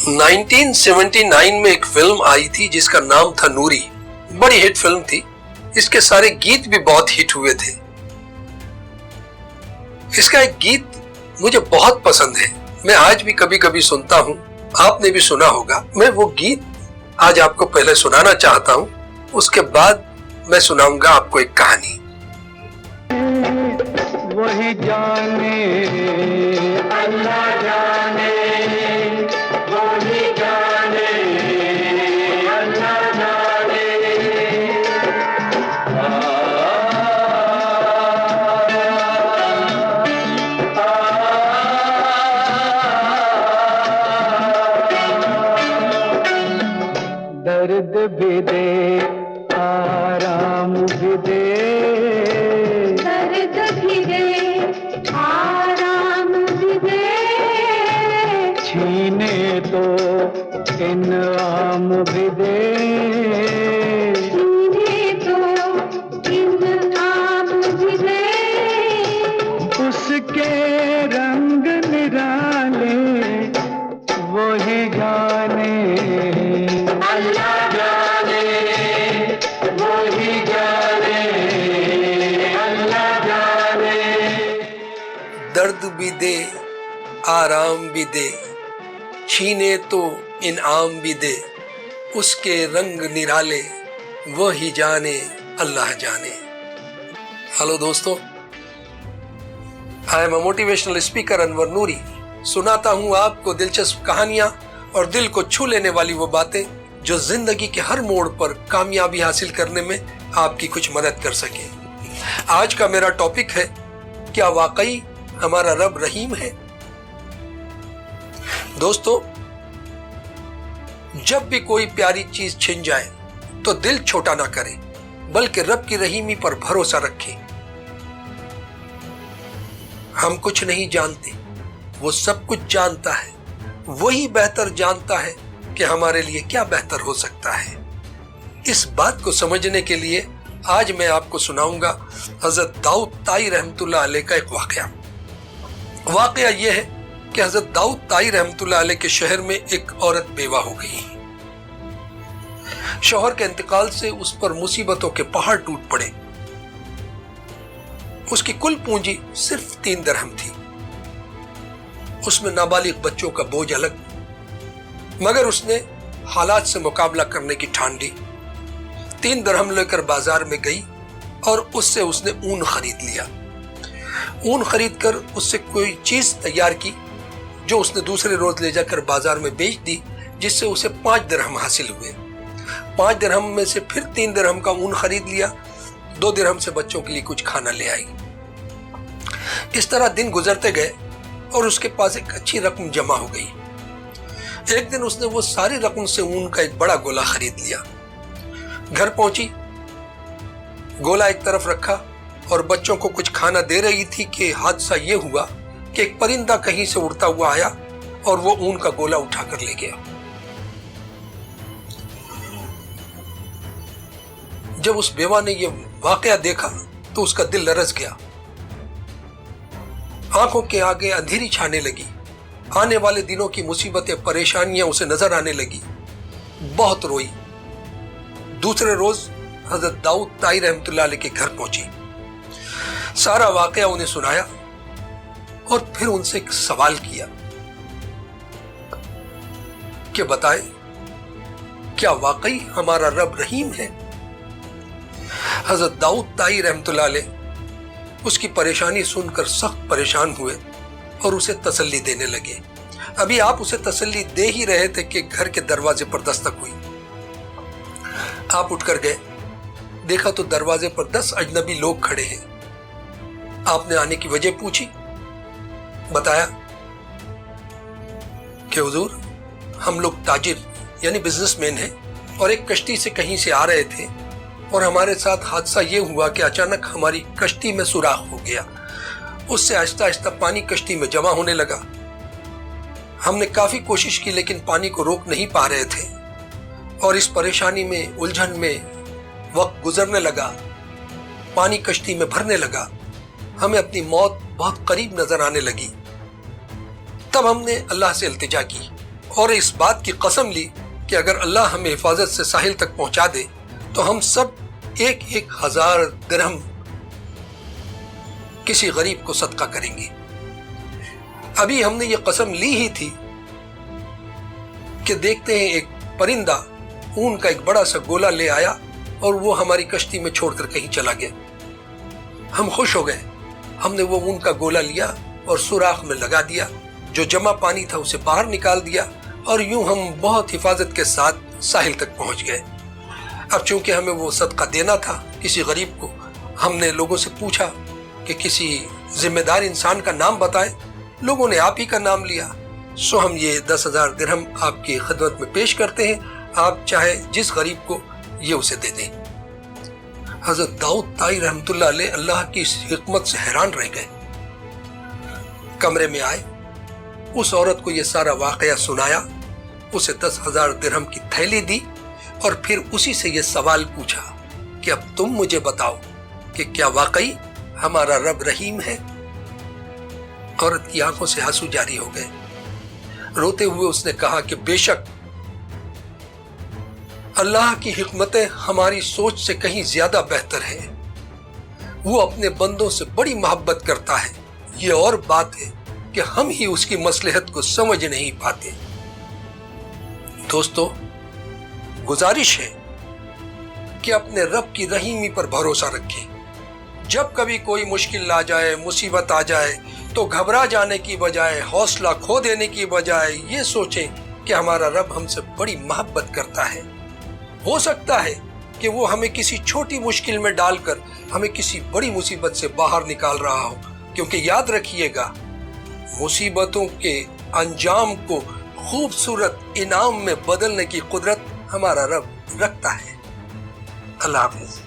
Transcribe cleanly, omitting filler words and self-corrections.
1979 में एक फिल्म आई थी जिसका नाम था नूरी। बड़ी हिट फिल्म थी। इसके सारे गीत भी बहुत हिट हुए थे। इसका एक गीत मुझे बहुत पसंद है, मैं आज भी कभी कभी सुनता हूँ, आपने भी सुना होगा। मैं वो गीत आज आपको पहले सुनाना चाहता हूँ, उसके बाद मैं सुनाऊंगा आपको एक कहानी। वही जाने अल्लाह जाने, वही जाने अल्लाह जाने। दर्द भी दे, आराम भी दे, छीने तो इनाम भी दे, छीने तो इनाम भी दे। उसके रंग निराले वही जाने अल्लाह जाने, वही जाने अल्लाह जाने। दर्द भी दे, आराम भी दे, छीने तो इनाम भी दे, उसके रंग निराले वही जाने अल्लाह जाने। हेलो दोस्तों, I am a motivational speaker Anwar Noori. सुनाता हूँ आपको दिलचस्प कहानियां और दिल को छू लेने वाली वो बातें जो जिंदगी के हर मोड़ पर कामयाबी हासिल करने में आपकी कुछ मदद कर सके। आज का मेरा टॉपिक है, क्या वाकई हमारा रब रहीम है? दोस्तों, जब भी कोई प्यारी चीज छिन जाए तो दिल छोटा ना करें, बल्कि रब की रहीमी पर भरोसा रखें। हम कुछ नहीं जानते, वो सब कुछ जानता है। वही बेहतर जानता है कि हमारे लिए क्या बेहतर हो सकता है। इस बात को समझने के लिए आज मैं आपको सुनाऊंगा हजरत दाऊद ताई रहमतुल्लाह अलैह का एक वाकया यह है कि हजरत दाऊद ताई रहमतुल्लाह अलैह के शहर में एक औरत बेवा हो गई। शौहर के इंतकाल से उस पर मुसीबतों के पहाड़ टूट पड़े। उसकी कुल पूंजी सिर्फ 3 दिरहम थी। उसमें नाबालिग बच्चों का बोझ अलग, मगर उसने हालात से मुकाबला करने की ठान ली। 3 दिरहम लेकर बाजार में गई और उससे उसने ऊन खरीद लिया। ऊन खरीद कर उससे कोई चीज तैयार की जो उसने दूसरे रोज ले जाकर बाजार में बेच दी, जिससे उसे 5 दिरहम हासिल हुए। 5 दिरहम में से फिर 3 दिरहम का ऊन खरीद लिया। 2 दिरहम से बच्चों के लिए कुछ खाना ले आई। इस तरह दिन गुजरते गए और उसके पास एक अच्छी रकम जमा हो गई। एक दिन उसने वो सारी रकम से ऊन का एक बड़ा गोला खरीद लिया। घर पहुंची, गोला एक तरफ रखा और बच्चों को कुछ खाना दे रही थी कि हादसा ये हुआ कि एक परिंदा कहीं से उड़ता हुआ आया और वो ऊन का गोला उठाकर ले गया। जब उस बेवा ने ये वाकया देखा तो उसका दिल लरस गया। आंखों के आगे अंधेरी छाने लगी। आने वाले दिनों की मुसीबतें, परेशानियां उसे नजर आने लगी। बहुत रोई। दूसरे रोज हजरत दाऊद ताई रहमतुल्लाह अलैह के घर पहुंची। सारा वाकया उन्हें सुनाया और फिर उनसे एक सवाल किया कि बताएं, क्या वाकई हमारा रब रहीम है? हजरत दाऊद ताई रहमतुल्लाह अलैह उसकी परेशानी सुनकर सख्त परेशान हुए और उसे तसल्ली देने लगे। अभी आप उसे तसल्ली दे ही रहे थे कि घर के दरवाजे पर दस्तक हुई। आप उठकर गए, देखा तो दरवाजे पर 10 अजनबी लोग खड़े हैं। आपने आने की वजह पूछी, बताया कि हुजूर, हम लोग ताजिर यानी बिजनेसमैन हैं और एक कश्ती से कहीं से आ रहे थे और हमारे साथ हादसा ये हुआ कि अचानक हमारी कश्ती में सुराख हो गया। उससे आहिस्ता आहिस्ता पानी कश्ती में जमा होने लगा। हमने काफी कोशिश की लेकिन पानी को रोक नहीं पा रहे थे और इस परेशानी में, उलझन में वक्त गुजरने लगा। पानी कश्ती में भरने लगा। हमें अपनी मौत बहुत करीब नजर आने लगी। तब हमने अल्लाह से इल्तिजा की اور اس بات کی قسم لی کہ اگر اللہ ہمیں حفاظت سے ساحل تک پہنچا دے تو ہم سب 1,000 درہم کسی غریب کو صدقہ کریں گے۔ ابھی ہم نے یہ قسم لی ہی تھی کہ دیکھتے ہیں ایک پرندہ اون کا ایک بڑا سا گولا لے آیا اور وہ ہماری کشتی میں چھوڑ کر کہیں چلا گیا۔ ہم خوش ہو گئے، ہم نے وہ اون کا گولا لیا اور سوراخ میں لگا دیا، جو جمع پانی تھا اسے باہر نکال دیا، اور یوں ہم بہت حفاظت کے ساتھ ساحل تک پہنچ گئے۔ اب چونکہ ہمیں وہ صدقہ دینا تھا کسی غریب کو، ہم نے لوگوں سے پوچھا کہ کسی ذمہ دار انسان کا نام بتائیں۔ لوگوں نے آپ ہی کا نام لیا، سو ہم یہ 10,000 درہم آپ کی خدمت میں پیش کرتے ہیں، آپ چاہے جس غریب کو یہ اسے دے دیں۔ حضرت داؤد طائی رحمۃ اللہ علیہ اللہ کی اس حکمت سے حیران رہ گئے۔ کمرے میں آئے، اس عورت کو یہ سارا واقعہ سنایا، اسے 10,000 درہم کی تھیلی دی اور پھر اسی سے یہ سوال پوچھا کہ اب تم مجھے بتاؤ کہ کیا واقعی ہمارا رب رحیم ہے؟ عورت کی آنکھوں سے آنسو جاری ہو گئے۔ روتے ہوئے اس نے کہا کہ بے شک اللہ کی حکمتیں ہماری سوچ سے کہیں زیادہ بہتر ہیں، وہ اپنے بندوں سے بڑی محبت کرتا ہے، یہ اور بات ہے کہ ہم ہی اس کی مصلحت کو سمجھ نہیں پاتے۔ دوستو، گزارش ہے کہ اپنے رب کی رحیمی پر بھروسہ رکھیں۔ جب کبھی کوئی مشکل آ جائے، مصیبت آ جائے، تو گھبرا جانے کی بجائے، حوصلہ کھو دینے کی بجائے یہ سوچیں کہ ہمارا رب ہم سے بڑی محبت کرتا ہے۔ ہو سکتا ہے کہ وہ ہمیں کسی چھوٹی مشکل میں ڈال کر ہمیں کسی بڑی مصیبت سے باہر نکال رہا ہو، کیونکہ یاد رکھیے گا، مصیبتوں کے انجام کو خوبصورت انعام میں بدلنے کی قدرت ہمارا رب رکھتا ہے۔ اللہ حافظ۔